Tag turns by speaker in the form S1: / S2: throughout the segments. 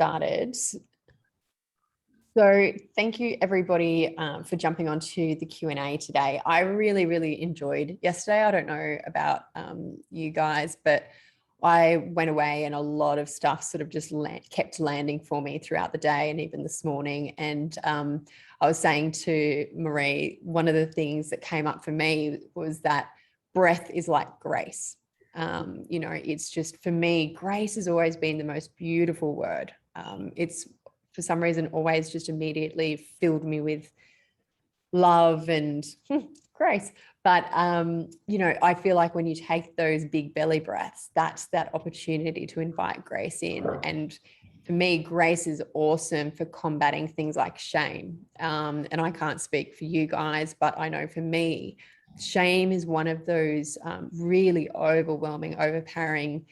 S1: started. So thank you everybody for jumping onto the Q&A today. I really, really enjoyed yesterday. I don't know about you guys, but I went away and a lot of stuff sort of just kept landing for me throughout the day and even this morning. And I was saying to Marie, one of the things that came up for me was that breath is like grace. You know, it's just, for me, grace has always been the most beautiful word. It's for some reason always just immediately filled me with love and grace. But, you know, I feel like when you take those big belly breaths, that's that opportunity to invite grace in. And for me, grace is awesome for combating things like shame. And I can't speak for you guys, but I know for me, shame is one of those really overwhelming, overpowering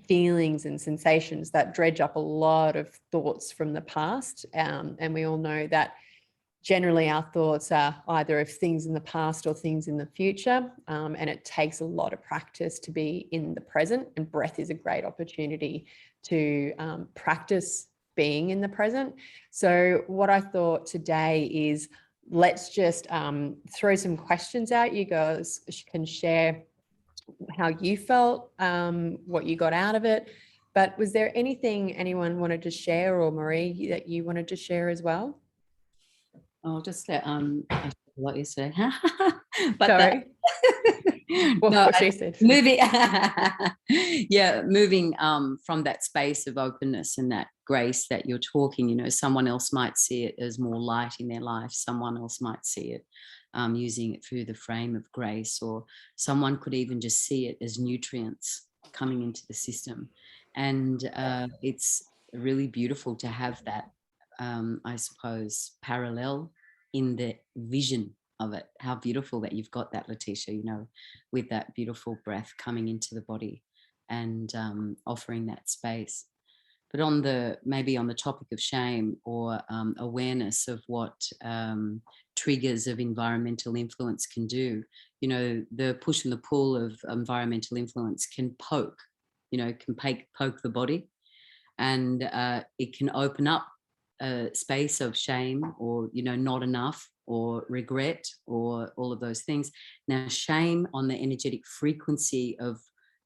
S1: feelings and sensations that dredge up a lot of thoughts from the past. And we all know that generally our thoughts are either of things in the past or things in the future. And it takes a lot of practice to be in the present, and breath is a great opportunity to practice being in the present. So what I thought today is, let's just throw some questions out. You guys can share how you felt, what you got out of it. But was there anything anyone wanted to share, or Marie, that you wanted to share as well?
S2: I'll just let I said a lot yesterday. But
S1: sorry. What she said.
S2: Moving moving from that space of openness and that grace that you're talking, you know, someone else might see it as more light in their life, someone else might see it using it through the frame of grace, or someone could even just see it as nutrients coming into the system. And it's really beautiful to have that, I suppose, parallel in the vision of it. How beautiful that you've got that, Letitia, you know, with that beautiful breath coming into the body and offering that space. But maybe on the topic of shame, or awareness of what triggers of environmental influence can do, you know, the push and the pull of environmental influence can poke, you know, can poke the body, and it can open up a space of shame, or, you know, not enough, or regret, or all of those things. Now, shame on the energetic frequency of,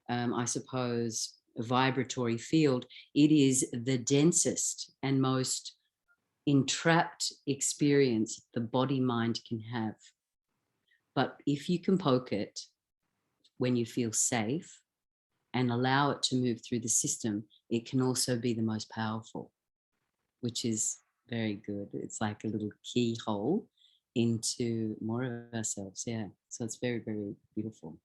S2: I suppose, a vibratory field, it is the densest and most entrapped experience the body mind can have. But if you can poke it when you feel safe and allow it to move through the system, it can also be the most powerful, which is very good. It's like a little keyhole into more of ourselves. Yeah. So it's very, very beautiful.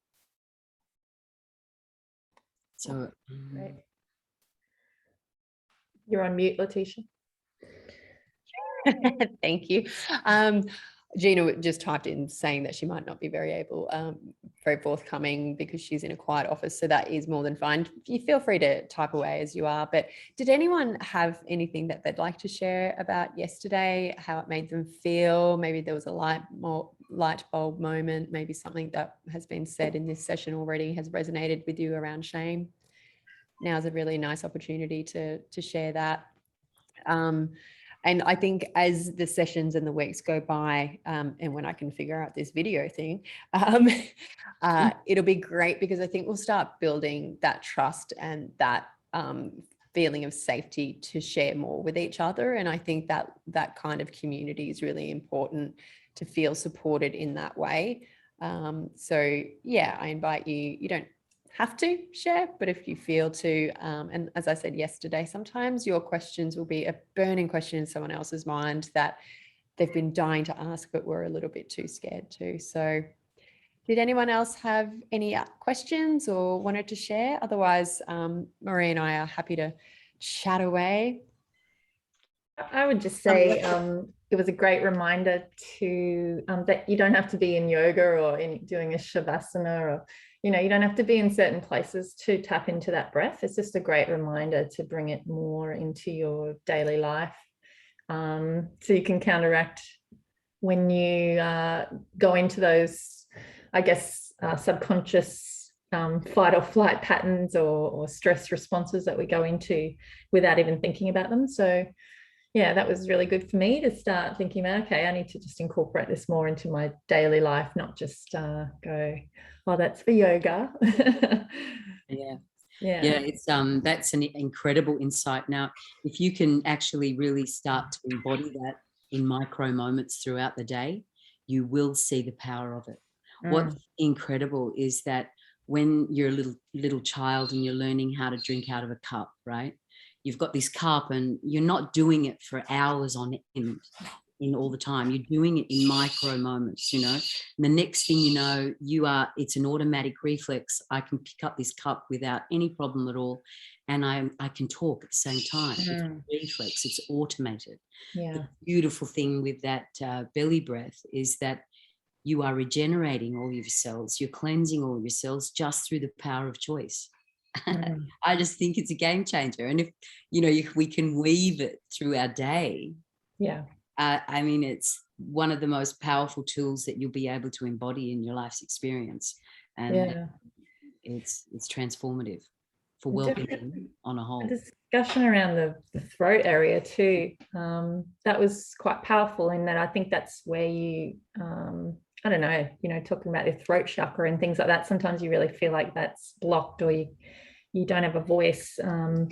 S2: So
S3: great. You're on mute, Letitia.
S1: Thank you. Gina just typed in saying that she might not be very forthcoming because she's in a quiet office. So that is more than fine. You feel free to type away as you are. But did anyone have anything that they'd like to share about yesterday, how it made them feel? Maybe there was a light bulb moment, maybe something that has been said in this session already has resonated with you around shame. Now's a really nice opportunity to share that. And I think as the sessions and the weeks go by, and when I can figure out this video thing, it'll be great, because I think we'll start building that trust and that feeling of safety to share more with each other. And I think that that kind of community is really important, to feel supported in that way. So yeah, I invite you, you don't have to share, but if you feel to, and as I said yesterday, sometimes your questions will be a burning question in someone else's mind that they've been dying to ask, but we're a little bit too scared to. So did anyone else have any questions or wanted to share? Otherwise, Marie and I are happy to chat away.
S3: I would just say it was a great reminder to that you don't have to be in yoga or in doing a shavasana, or, you know, you don't have to be in certain places to tap into that breath. It's just a great reminder to bring it more into your daily life, so you can counteract when you go into those, I guess, subconscious fight or flight patterns or stress responses that we go into without even thinking about them. So yeah, that was really good for me to start thinking about, okay, I need to just incorporate this more into my daily life, not just go, oh, that's for yoga.
S2: Yeah.
S3: Yeah.
S2: Yeah, it's that's an incredible insight. Now, if you can actually really start to embody that in micro moments throughout the day, you will see the power of it. What's incredible is that when you're a little child and you're learning how to drink out of a cup, right? You've got this cup and you're not doing it for hours on end in all the time. You're doing it in micro moments, you know. And the next thing you know, it's an automatic reflex. I can pick up this cup without any problem at all. And I can talk at the same time. It's a reflex, it's automated.
S3: Yeah.
S2: The beautiful thing with that belly breath is that you are regenerating all of your cells. You're cleansing all of your cells just through the power of choice. I just think it's a game changer. And if we can weave it through our day,
S3: yeah,
S2: I mean, it's one of the most powerful tools that you'll be able to embody in your life's experience. And it's transformative for well-being on a whole.
S3: A discussion around the throat area too. That was quite powerful in that I think that's where you, I don't know, talking about your throat chakra and things like that. Sometimes you really feel like that's blocked or you don't have a voice. In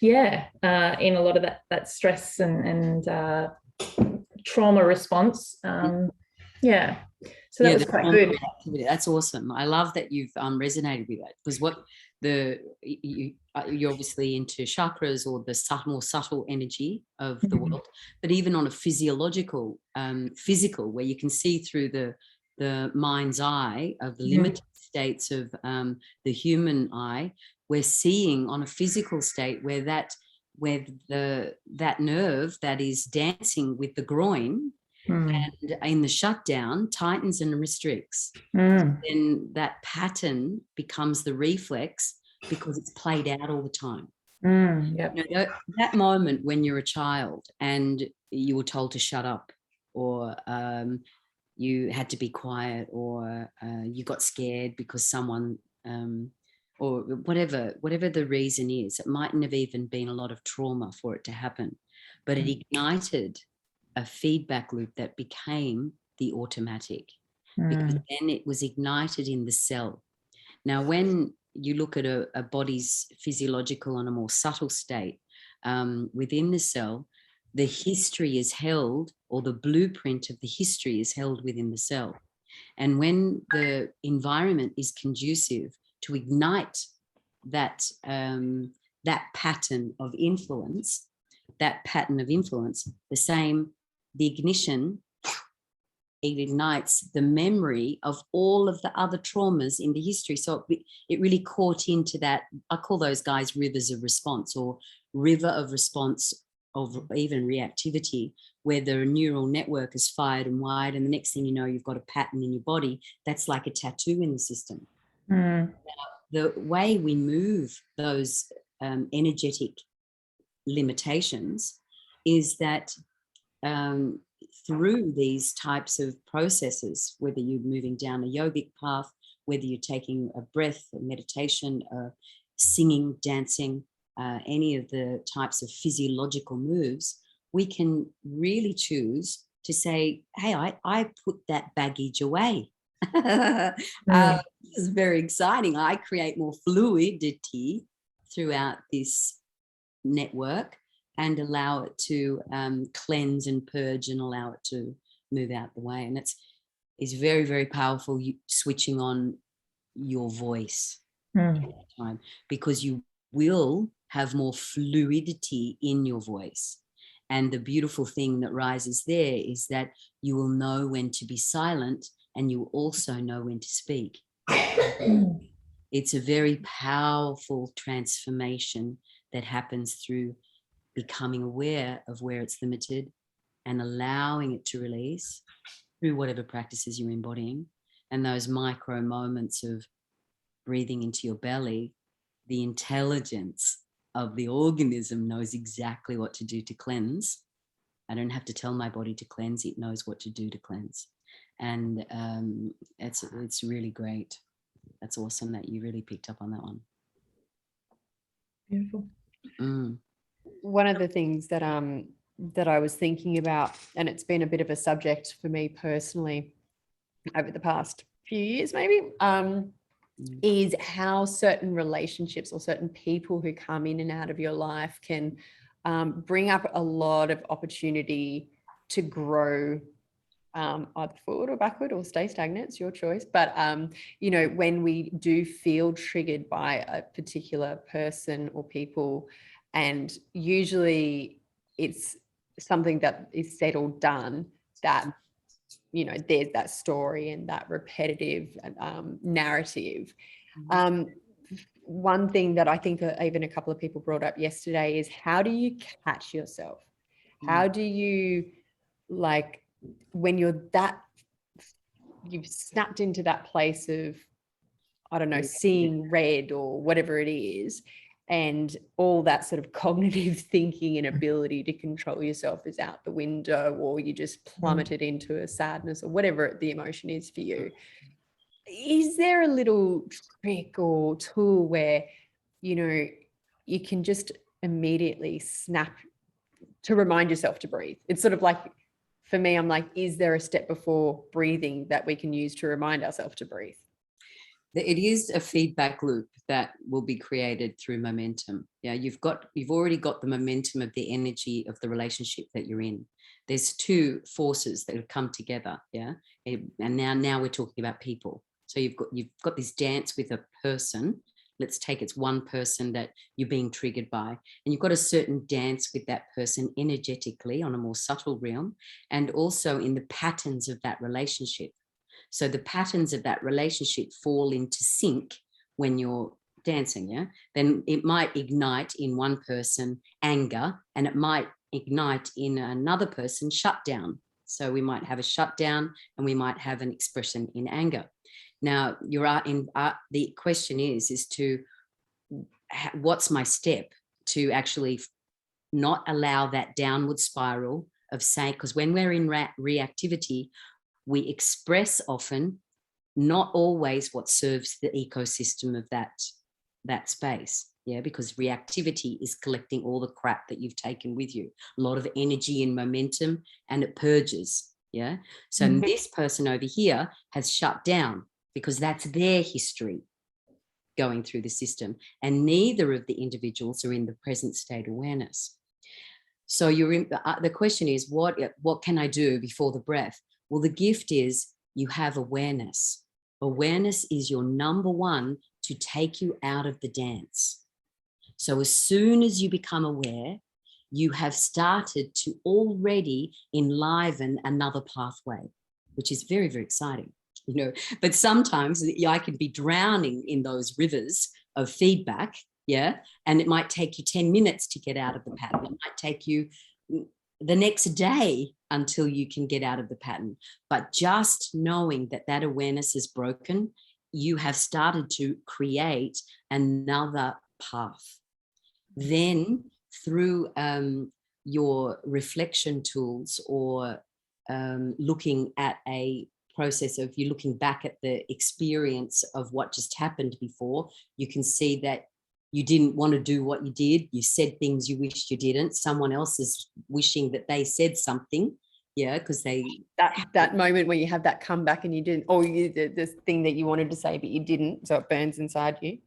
S3: a lot of that stress and trauma response. So that was quite good.
S2: That's awesome. I love that you've resonated with that, because you're obviously into chakras or the more subtle energy of the world, but even on a physical, where you can see through the mind's eye of the limited states of the human eye, we're seeing on a physical state where that nerve that is dancing with the groin and in the shutdown tightens and restricts. Then that pattern becomes the reflex because it's played out all the time. That moment when you're a child and you were told to shut up, or you had to be quiet, or you got scared because someone or whatever the reason is, it mightn't have even been a lot of trauma for it to happen, but it ignited a feedback loop that became the automatic, because then it was ignited in the cell. Now, when you look at a body's physiological on a more subtle state within the cell, the history is held, or the blueprint of the history is held within the cell. And when the environment is conducive to ignite that pattern of influence, the ignition, it ignites the memory of all of the other traumas in the history. So it really caught into that. I call those guys rivers of response, or river of response, of even reactivity, where the neural network is fired and wired, and the next thing you know, you've got a pattern in your body that's like a tattoo in the system. Now, the way we move those energetic limitations is that through these types of processes, whether you're moving down a yogic path, whether you're taking a breath, a meditation, singing, dancing, any of the types of physiological moves, we can really choose to say, hey, I put that baggage away. This is very exciting. I create more fluidity throughout this network and allow it to cleanse and purge and allow it to move out the way. And it's very, very powerful, switching on your voice at that time, because you will have more fluidity in your voice. And the beautiful thing that rises there is that you will know when to be silent, and you will also know when to speak. It's a very powerful transformation that happens through becoming aware of where it's limited and allowing it to release through whatever practices you're embodying. And those micro moments of breathing into your belly, the intelligence of the organism knows exactly what to do to cleanse. I don't have to tell my body to cleanse, it knows what to do to cleanse. And it's really great. That's awesome that you really picked up on that one.
S3: Beautiful.
S1: One of the things that that I was thinking about, and it's been a bit of a subject for me personally over the past few years, maybe, is how certain relationships or certain people who come in and out of your life can bring up a lot of opportunity to grow, either forward or backward or stay stagnant. It's your choice. But, you know, when we do feel triggered by a particular person or people, and usually it's something that is said or done that, you know, there's that story and that repetitive narrative. One thing that I think even a couple of people brought up yesterday is, how do you catch yourself? How do you, like, when you're that, you've snapped into that place of, I don't know, seeing red or whatever it is, and all that sort of cognitive thinking and ability to control yourself is out the window, or you just plummeted into a sadness or whatever the emotion is for you. Is there a little trick or tool where, you know, you can just immediately snap to remind yourself to breathe? It's sort of like, for me, I'm like, is there a step before breathing that we can use to remind ourselves to breathe?
S2: It is a feedback loop that will be created through momentum. Yeah, you've already got the momentum of the energy of the relationship that you're in. There's two forces that have come together. Yeah, and now we're talking about people. So you've got this dance with a person. Let's take it's one person that you're being triggered by, and you've got a certain dance with that person energetically on a more subtle realm, and also in the patterns of that relationship. So the patterns of that relationship fall into sync when you're dancing, yeah? Then it might ignite in one person anger, and it might ignite in another person shutdown. So we might have a shutdown and we might have an expression in anger. Now, the question is to, what's my step to actually not allow that downward spiral of saying, because when we're in reactivity, we express often not always what serves the ecosystem of that space. Yeah, because reactivity is collecting all the crap that you've taken with you, a lot of energy and momentum, and it purges. Yeah. So this person over here has shut down because that's their history going through the system. And neither of the individuals are in the present state awareness. So the question is, what can I do before the breath? Well, the gift is you have awareness. Awareness is your number one to take you out of the dance. So as soon as you become aware, you have started to already enliven another pathway, which is very, very exciting, you know. But sometimes I can be drowning in those rivers of feedback, yeah, and it might take you 10 minutes to get out of the pattern. It might take you the next day until you can get out of the pattern. But just knowing that that awareness is broken, you have started to create another path. Then through your reflection tools, or looking at a process of you looking back at the experience of what just happened before, you can see that you didn't want to do what you did. You said things you wished you didn't. Someone else is wishing that they said something. Yeah, because that
S1: moment where you have that comeback and you didn't, or you did this thing that you wanted to say but you didn't, so it burns inside you.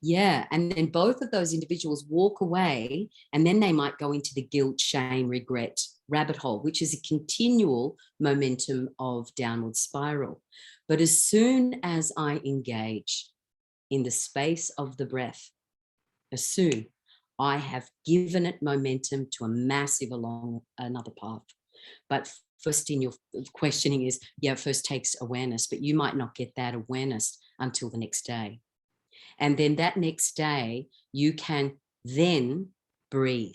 S2: Yeah, and then both of those individuals walk away, and then they might go into the guilt, shame, regret rabbit hole, which is a continual momentum of downward spiral. But as soon as I engage in the space of the breath, as soon I have given it momentum to a massive along another path. But first, in your questioning is, yeah, first takes awareness, but you might not get that awareness until the next day. And then that next day, you can then breathe,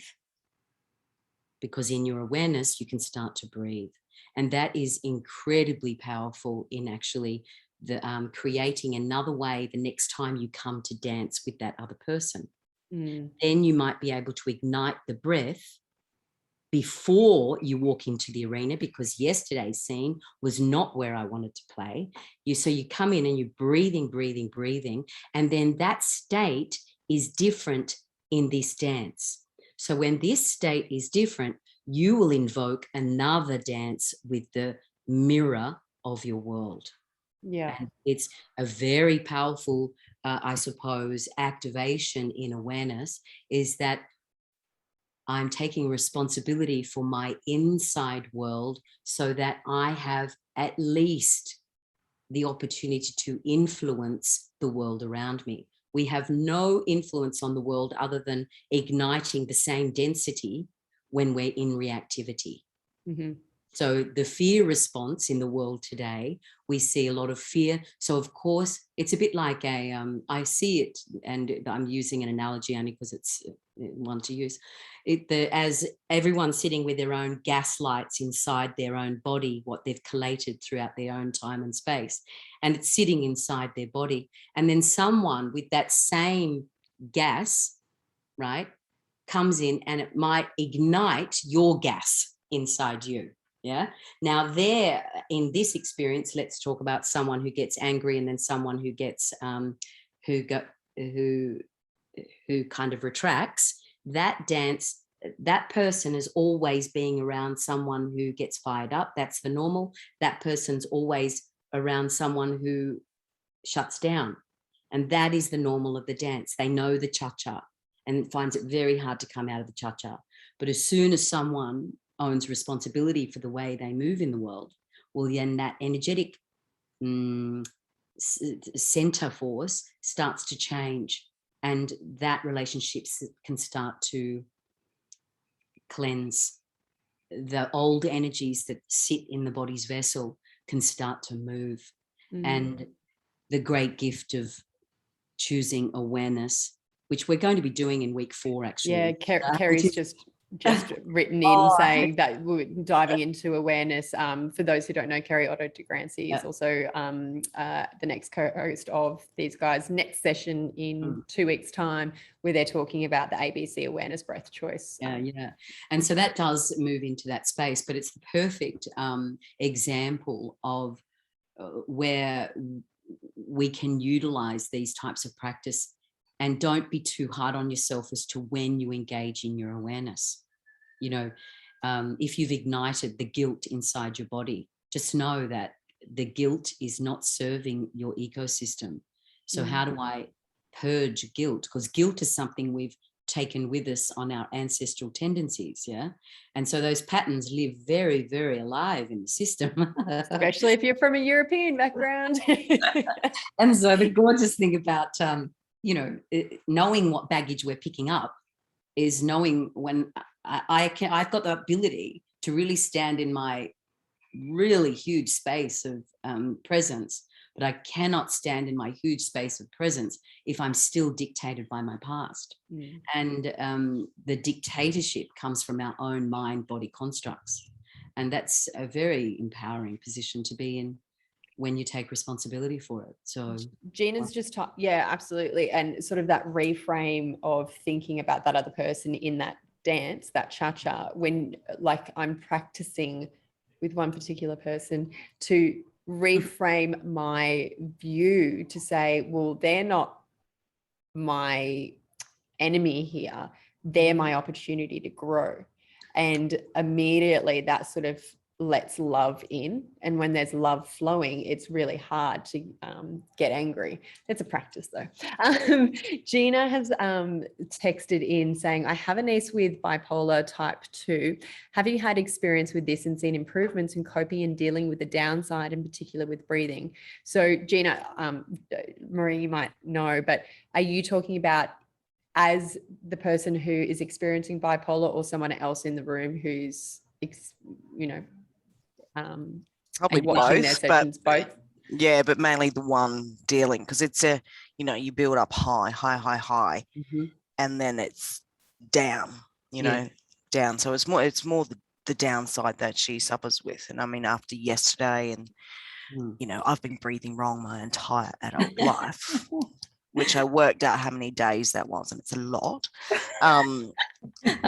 S2: because in your awareness, you can start to breathe. And that is incredibly powerful in actually creating another way the next time you come to dance with that other person. Then you might be able to ignite the breath before you walk into the arena, because yesterday's scene was not where I wanted to play. So you come in and you're breathing, breathing, breathing, and then that state is different in this dance. So when this state is different, you will invoke another dance with the mirror of your world.
S1: Yeah.
S2: And it's a very powerful, I suppose, activation in awareness, is that I'm taking responsibility for my inside world so that I have at least the opportunity to influence the world around me. We have no influence on the world other than igniting the same density when we're in reactivity.
S1: Mm-hmm.
S2: So the fear response in the world today, we see a lot of fear. So of course, it's a bit like I see it, and I'm using an analogy only because it's one to use. As everyone sitting with their own gaslights inside their own body, what they've collated throughout their own time and space, and it's sitting inside their body. And then someone with that same gas, right, comes in and it might ignite your gas inside you. Yeah. Now there, in this experience, let's talk about someone who gets angry and then someone who gets, who kind of retracts. That dance, that person is always being around someone who gets fired up. That's the normal. That person's always around someone who shuts down. And that is the normal of the dance. They know the cha-cha and finds it very hard to come out of the cha-cha. But as soon as someone owns responsibility for the way they move in the world, well, then that energetic center force starts to change, and that relationship can start to cleanse. The old energies that sit in the body's vessel can start to move. And the great gift of choosing awareness, which we're going to be doing in week 4, actually.
S1: Yeah, Kerry's just written in saying that we're diving into awareness. For those who don't know, Kerry Otto de Grancy is also the next co-host of these guys' next session in 2 weeks' time, where they're talking about the ABC awareness breath choice.
S2: And so that does move into that space, but it's the perfect example of where we can utilize these types of practice. And don't be too hard on yourself as to when you engage in your awareness. You know, if you've ignited the guilt inside your body, just know that the guilt is not serving your ecosystem. So how do I purge guilt? Because guilt is something we've taken with us on our ancestral tendencies. Yeah. And so those patterns live very, very alive in the system.
S1: Especially if you're from a European background.
S2: And so the gorgeous thing about, knowing what baggage we're picking up is knowing when I've got the ability to really stand in my really huge space of presence, but I cannot stand in my huge space of presence if I'm still dictated by my past. And the dictatorship comes from our own mind-body constructs. And that's a very empowering position to be in when you take responsibility for it. So
S1: Gina's just absolutely. And sort of that reframe of thinking about that other person in that dance, that cha-cha, when like I'm practicing with one particular person to reframe my view to say, well, they're not my enemy here. They're my opportunity to grow. And immediately that sort of lets love in. And when there's love flowing, it's really hard to get angry. It's a practice though. Gina has texted in saying, I have a niece with bipolar type 2. Have you had experience with this and seen improvements in coping and dealing with the downside, in particular with breathing? So Gina, Marie, you might know, but are you talking about as the person who is experiencing bipolar, or someone else in the room who's,
S4: probably
S1: watching their sessions, both?
S4: Yeah, but mainly the one dealing, because it's you build up high, and then it's down, down. So it's more the downside that she suffers with. And I mean, after yesterday, and I've been breathing wrong my entire adult life, which I worked out how many days that was, and it's a lot.
S2: I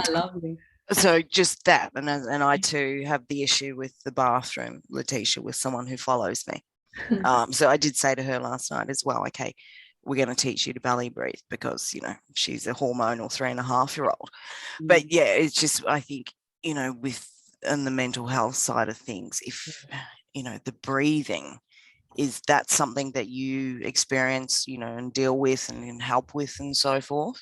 S2: love it.
S4: So just that, and I too have the issue with the bathroom, Letitia, with someone who follows me. So I did say to her last night as well, okay, we're going to teach you to belly breathe, because, you know, she's a hormonal 3.5-year-old. But yeah, it's just, I think, you know, on the mental health side of things, if, you know, the breathing, is that something that you experience, you know, and deal with and help with and so forth?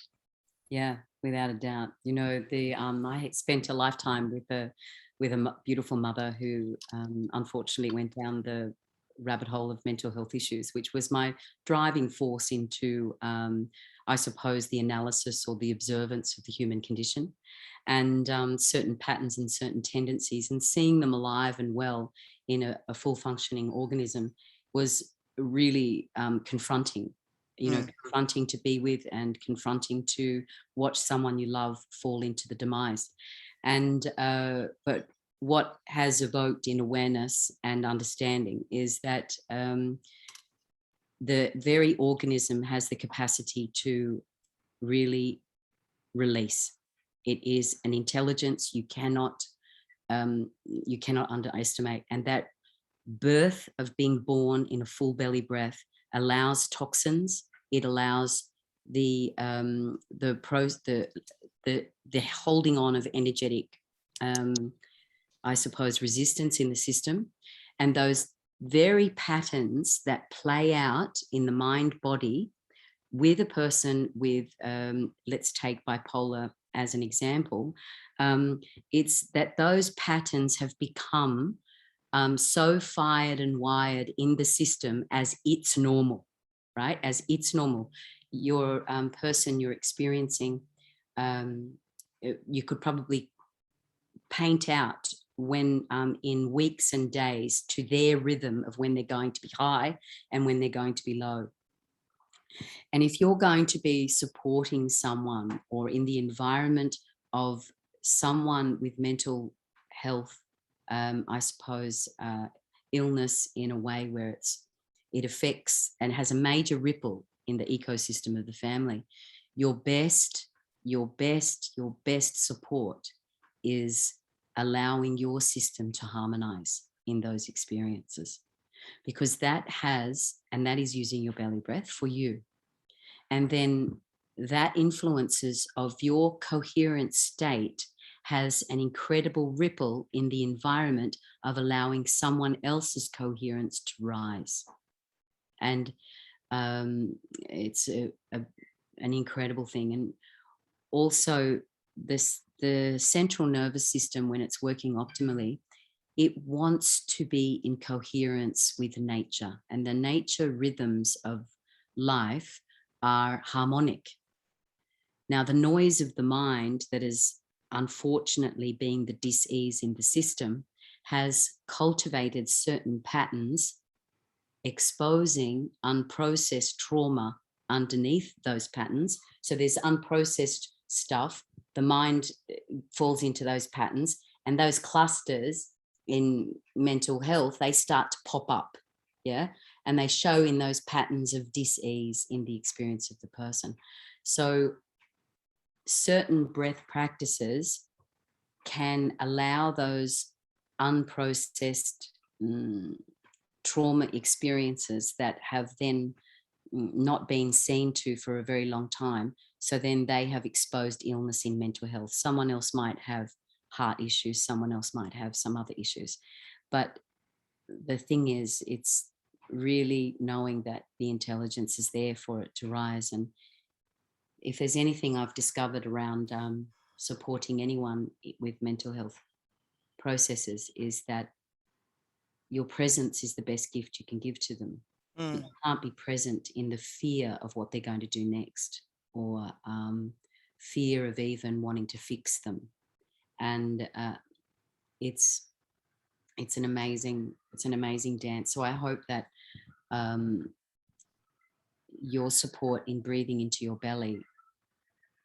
S2: Yeah, without a doubt. You know, I had spent a lifetime with a beautiful mother who unfortunately went down the rabbit hole of mental health issues, which was my driving force into, I suppose, the analysis or the observance of the human condition, and certain patterns and certain tendencies, and seeing them alive and well in a full functioning organism was really confronting. You know, confronting to be with, and confronting to watch someone you love fall into the demise. And but what has evoked in awareness and understanding is that the very organism has the capacity to really release. It is an intelligence you cannot underestimate, and that birth of being born in a full belly breath allows toxins. It allows the holding on of energetic, I suppose, resistance in the system, and those very patterns that play out in the mind body with a person with, let's take bipolar as an example. It's that those patterns have become so fired and wired in the system as it's normal, right? As it's normal. Your person you're experiencing, you could probably paint out when in weeks and days to their rhythm of when they're going to be high and when they're going to be low. And if you're going to be supporting someone or in the environment of someone with mental health, I suppose, illness in a way where it affects and has a major ripple in the ecosystem of the family, your best support is allowing your system to harmonize in those experiences, because that is using your belly breath for you. And then that influences of your coherent state has an incredible ripple in the environment of allowing someone else's coherence to rise. And it's an incredible thing. And also the central nervous system, when it's working optimally, it wants to be in coherence with nature, and the nature rhythms of life are harmonic. Now, the noise of the mind that is unfortunately being the dis-ease in the system has cultivated certain patterns, exposing unprocessed trauma underneath those patterns. So there's unprocessed stuff. The mind falls into those patterns, and those clusters in mental health, they start to pop up. Yeah. And they show in those patterns of dis-ease in the experience of the person. So certain breath practices can allow those unprocessed trauma experiences that have then not been seen to for a very long time. So then they have exposed illness in mental health. Someone else might have heart issues, someone else might have some other issues. But the thing is, it's really knowing that the intelligence is there for it to rise. And if there's anything I've discovered around supporting anyone with mental health processes, is that your presence is the best gift you can give to them. You can't be present in the fear of what they're going to do next, or fear of even wanting to fix them. And it's an amazing dance. So I hope that your support in breathing into your belly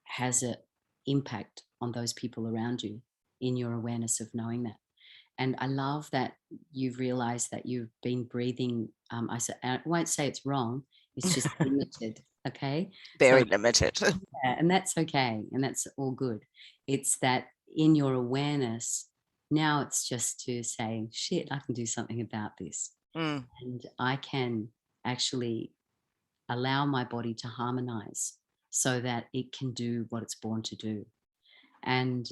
S2: has an impact on those people around you, in your awareness of knowing that. And I love that you've realized that you've been breathing. I won't say it's wrong. It's just limited. Okay.
S4: Very limited.
S2: Yeah, and that's okay. And that's all good. It's that in your awareness, now it's just to say, shit, I can do something about this. And I can actually allow my body to harmonize so that it can do what it's born to do. And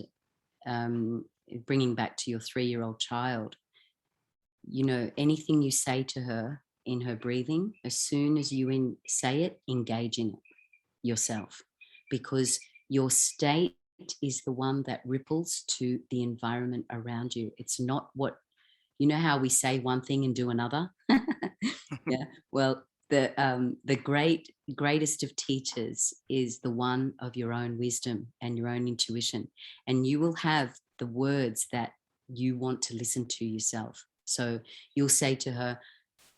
S2: bringing back to your 3-year-old child, you know, anything you say to her in her breathing, as soon as you say it, engage in it yourself, because your state is the one that ripples to the environment around you. It's not what, you know how we say one thing and do another? Yeah. Well, the greatest of teachers is the one of your own wisdom and your own intuition. And you will have the words that you want to listen to yourself. So you'll say to her,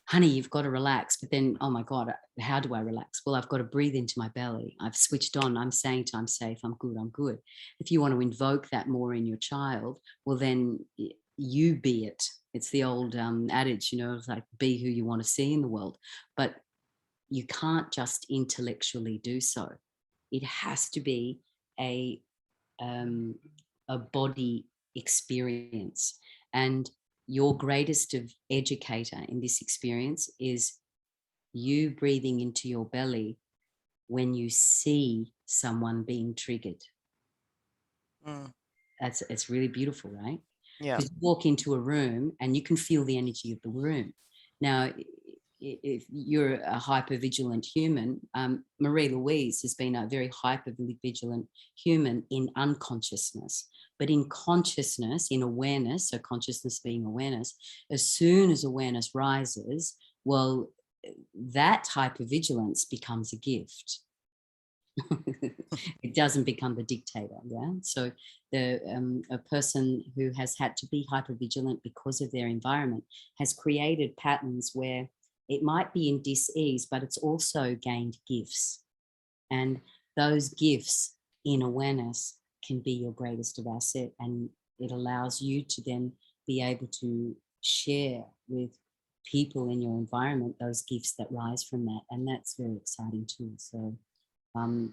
S2: honey, you've got to relax. But then, oh my God, how do I relax? Well, I've got to breathe into my belly. I've switched on. I'm saying to I'm safe. I'm good. I'm good. If you want to invoke that more in your child, well, then you be it. It's the old adage, you know, it's like be who you want to see in the world. But you can't just intellectually do so. It has to be a body experience. And your greatest of educator in this experience is you breathing into your belly when you see someone being triggered. It's really beautiful, right?
S4: Yeah.
S2: Because you walk into a room and you can feel the energy of the room. Now, if you're a hypervigilant human, Marie-Louise has been a very hypervigilant human in unconsciousness. But in consciousness, in awareness, so consciousness being awareness, as soon as awareness rises, well, that hypervigilance becomes a gift. It doesn't become the dictator. Yeah. So a person who has had to be hypervigilant because of their environment has created patterns where it might be in dis-ease, but it's also gained gifts. And those gifts in awareness can be your greatest of asset. And it allows you to then be able to share with people in your environment those gifts that rise from that. And that's very exciting too. So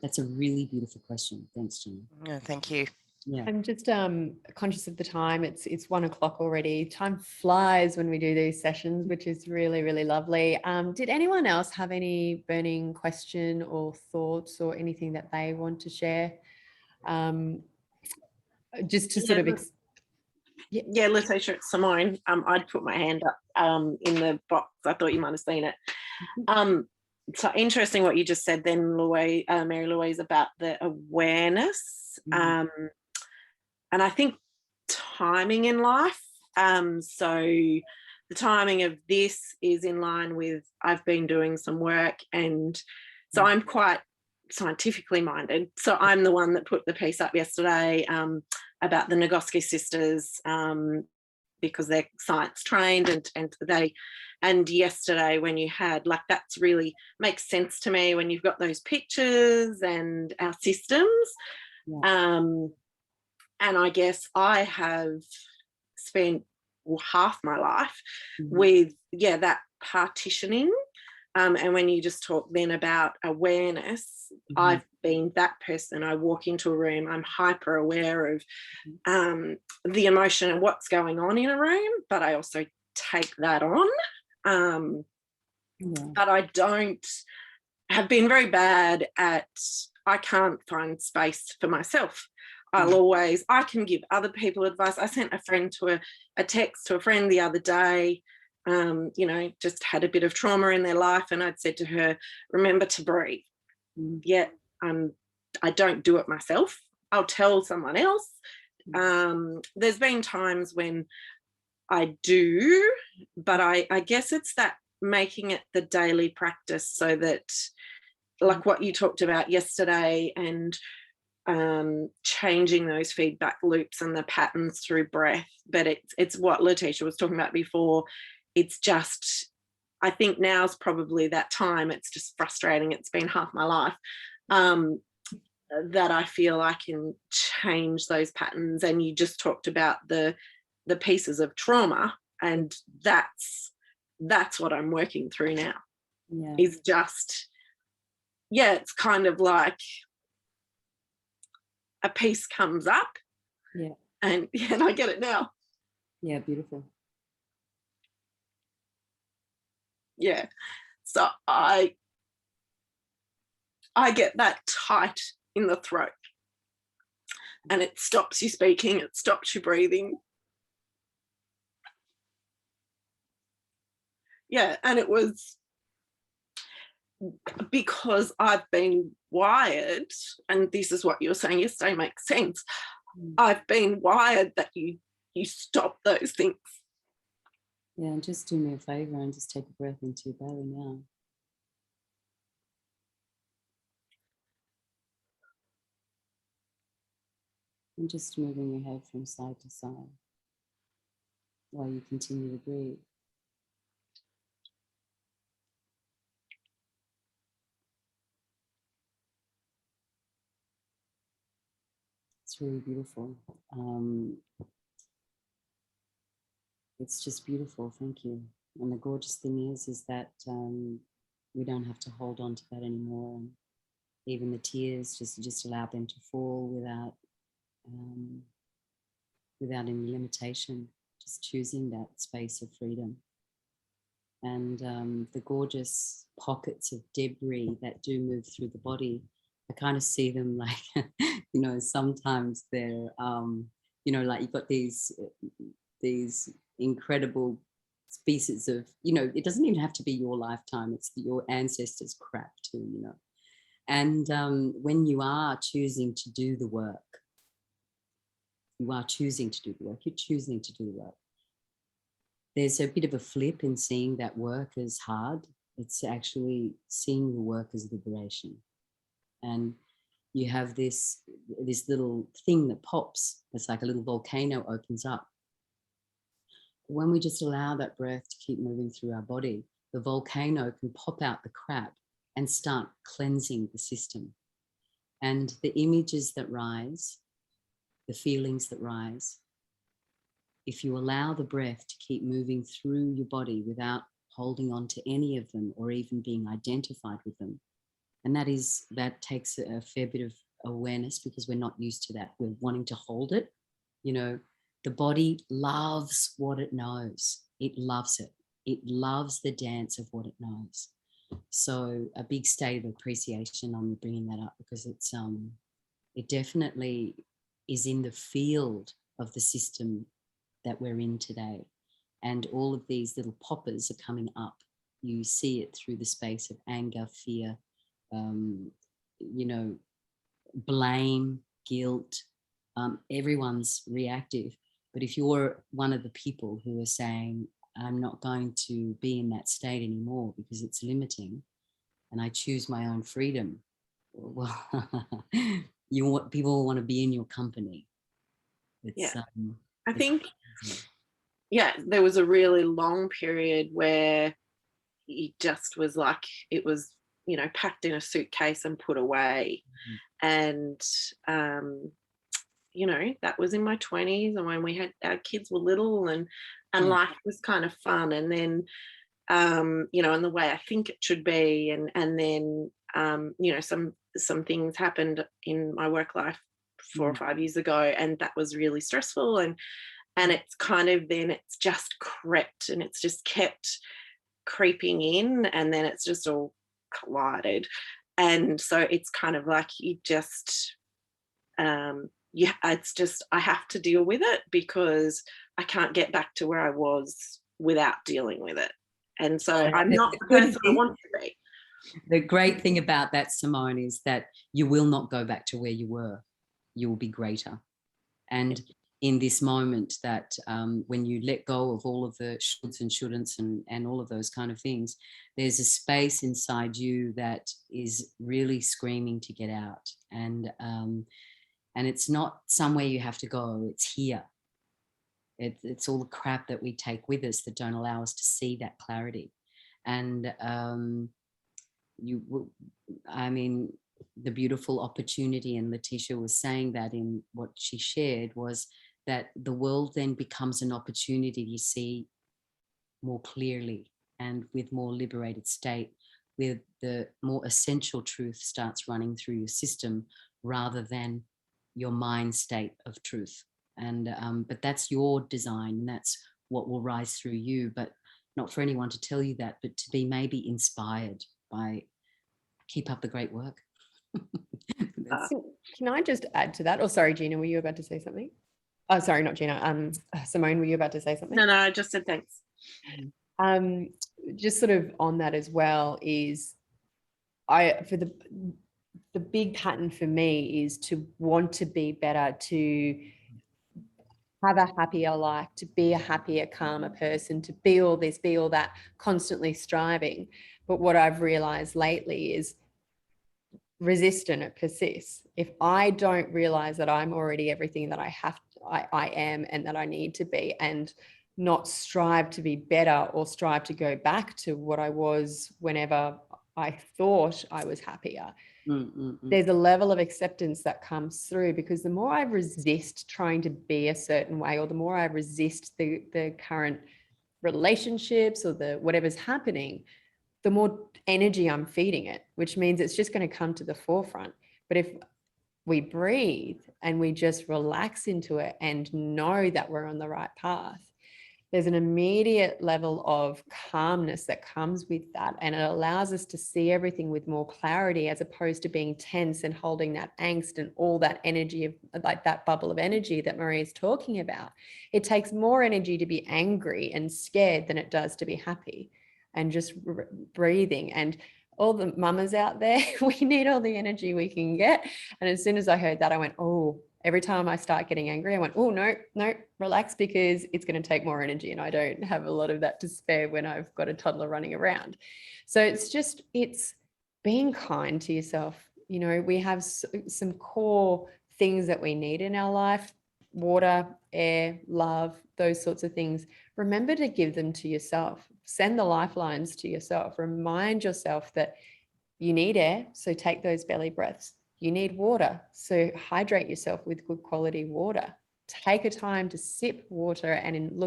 S2: that's a really beautiful question. Thanks, Jenny.
S4: Yeah, thank you.
S2: Yeah.
S1: I'm just conscious of the time. It's 1 o'clock already. Time flies when we do these sessions, which is really, really lovely. Did anyone else have any burning question or thoughts or anything that they want to share? Just to sort of...
S5: Yeah, Letitia, it's Simone. I'd put my hand up in the box. I thought you might have seen it. So interesting what you just said then, Mary Louise, about the awareness. And I think timing in life. So the timing of this is in line with I've been doing some work, and so I'm quite scientifically minded. So I'm the one that put the piece up yesterday about the Nagoski sisters because they're science trained, and yesterday when you had that's really makes sense to me when you've got those pictures and our systems. Yeah. And I guess I have spent half my life with that partitioning. And when you just talk then about awareness, I've been that person. I walk into a room, I'm hyper aware of the emotion and what's going on in a room, but I also take that on. But I have been very bad at, I can't find space for myself. I can give other people advice. I sent a text to a friend the other day, just had a bit of trauma in their life. And I'd said to her, remember to breathe. Yet I don't do it myself. I'll tell someone else. There's been times when I do, but I guess it's that making it the daily practice so that like what you talked about yesterday and changing those feedback loops and the patterns through breath. But it's what Letitia was talking about before. It's just, I think now's probably that time. It's just frustrating. It's been half my life that I feel I can change those patterns. And you just talked about the pieces of trauma, and that's what I'm working through now. Yeah. Is just, it's kind of like a piece comes up
S2: Yeah.
S5: And I get it now.
S2: Yeah, beautiful.
S5: Yeah. So I get that tight in the throat, and it stops you speaking, it stops you breathing. Yeah, and it was because I've been wired, and this is what you were saying yesterday makes sense. I've been wired that you stop those things.
S2: Yeah, and just do me a favor and just take a breath into your belly now. And just moving your head from side to side while you continue to breathe. It's really beautiful. It's just beautiful. Thank you. And the gorgeous thing is that we don't have to hold on to that anymore. And even the tears, just allow them to fall without any limitation. Just choosing that space of freedom. And the gorgeous pockets of debris that do move through the body, I kind of see them like, sometimes they're, like you've got these incredible species of, it doesn't even have to be your lifetime, it's your ancestors' crap too, And when you are choosing to do the work, you're choosing to do the work. There's a bit of a flip in seeing that work as hard. It's actually seeing the work as liberation. And you have this little thing that pops. It's like a little volcano opens up. When we just allow that breath to keep moving through our body, the volcano can pop out the crap and start cleansing the system. And the images that rise, the feelings that rise, if you allow the breath to keep moving through your body without holding on to any of them or even being identified with them, and that takes a fair bit of awareness because we're not used to that. We're wanting to hold it. The body loves what it knows. It loves it. It loves the dance of what it knows. So a big state of appreciation on bringing that up because it definitely is in the field of the system that we're in today. And all of these little poppers are coming up. You see it through the space of anger, fear, blame, guilt. Everyone's reactive. But if you're one of the people who are saying, I'm not going to be in that state anymore because it's limiting and I choose my own freedom, well, people want to be in your company.
S5: I think, there was a really long period where it just was like it was, packed in a suitcase and put away. And, that was in my 20s and when our kids were little and life was kind of fun. And then, in the way I think it should be. And then, some things happened in my work life 4 or 5 years ago, and that was really stressful. And it's kind of then it's just crept and it's just kept creeping in, and then it's just all collided. And so it's kind of like you just, it's just I have to deal with it because I can't get back to where I was without dealing with it. And so I'm not the person I want to be.
S2: The great thing about that, Simone, is that you will not go back to where you were. You will be greater. And in this moment that when you let go of all of the shoulds and shouldn'ts and all of those kind of things, there's a space inside you that is really screaming to get out. And it's not somewhere you have to go, it's here. It's all the crap that we take with us that don't allow us to see that clarity. And the beautiful opportunity, and Letitia was saying that in what she shared, was that the world then becomes an opportunity to see more clearly and with more liberated state, where the more essential truth starts running through your system rather than your mind state of truth. And but that's your design, and that's what will rise through you. But not for anyone to tell you that, but to be maybe inspired by, keep up the great work.
S1: Can I just add to that? Oh, sorry, Gina, were you about to say something? Oh, sorry, not Gina. Simone, were you about to say something?
S5: No, I just said thanks.
S1: Just sort of on that as well is, for the big pattern for me is to want to be better, to have a happier life, to be a happier, calmer person, to be all this, be all that, constantly striving. But what I've realized lately is resistant, it persists. If I don't realize that I'm already everything that I am and that I need to be, and not strive to be better or strive to go back to what I was whenever I thought I was happier, there's a level of acceptance that comes through, because the more I resist trying to be a certain way, or the more I resist the current relationships or the whatever's happening, the more energy I'm feeding it, which means it's just going to come to the forefront. But if we breathe and we just relax into it and know that we're on the right path, there's an immediate level of calmness that comes with that. And it allows us to see everything with more clarity, as opposed to being tense and holding that angst and all that energy of, like, that bubble of energy that Marie is talking about. It takes more energy to be angry and scared than it does to be happy. And just breathing. And all the mamas out there, we need all the energy we can get. And as soon as I heard that, I went, oh, every time I start getting angry, I went, oh, no, relax, because it's going to take more energy. And I don't have a lot of that to spare when I've got a toddler running around. So it's being kind to yourself. You know, we have some core things that we need in our life: water, air, love, those sorts of things. Remember to give them to yourself. Send the lifelines to yourself. Remind yourself that you need air, so take those belly breaths. You need water, so hydrate yourself with good quality water. Take a time to sip water and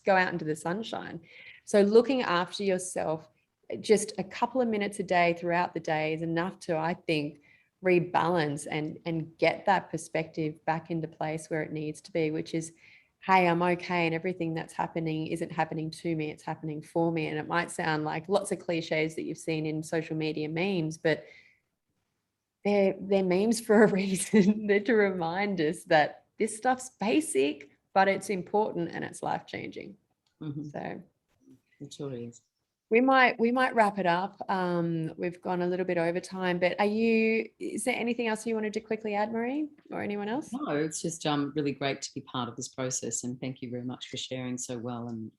S1: go out into the sunshine. So looking after yourself, just a couple of minutes a day throughout the day is enough to, I think, rebalance and get that perspective back into place where it needs to be, which is, hey, I'm okay, and everything that's happening isn't happening to me, it's happening for me. And it might sound like lots of cliches that you've seen in social media memes, but they're memes for a reason. They're to remind us that this stuff's basic, but it's important and it's life-changing. So
S2: it sure is.
S1: We might wrap it up. We've gone a little bit over time, but is there anything else you wanted to quickly add, Marie, or anyone else?
S2: No, it's just really great to be part of this process, and thank you very much for sharing so well. And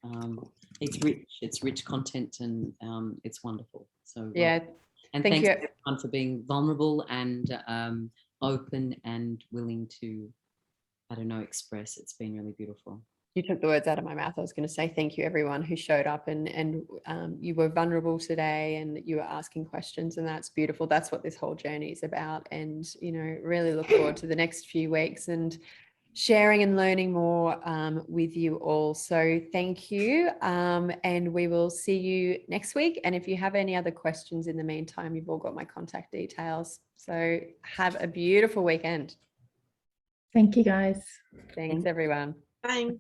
S2: it's rich content, and it's wonderful. So
S1: yeah,
S2: and thanks everyone for being vulnerable and open and willing to, express. It's been really beautiful.
S1: You took the words out of my mouth. I was going to say thank you, everyone who showed up and you were vulnerable today and you were asking questions, and that's beautiful. That's what this whole journey is about. And, really look forward to the next few weeks and sharing and learning more with you all. So thank you. And we will see you next week. And if you have any other questions in the meantime, you've all got my contact details. So have a beautiful weekend.
S3: Thank you, guys.
S1: Thanks, everyone.
S5: Bye.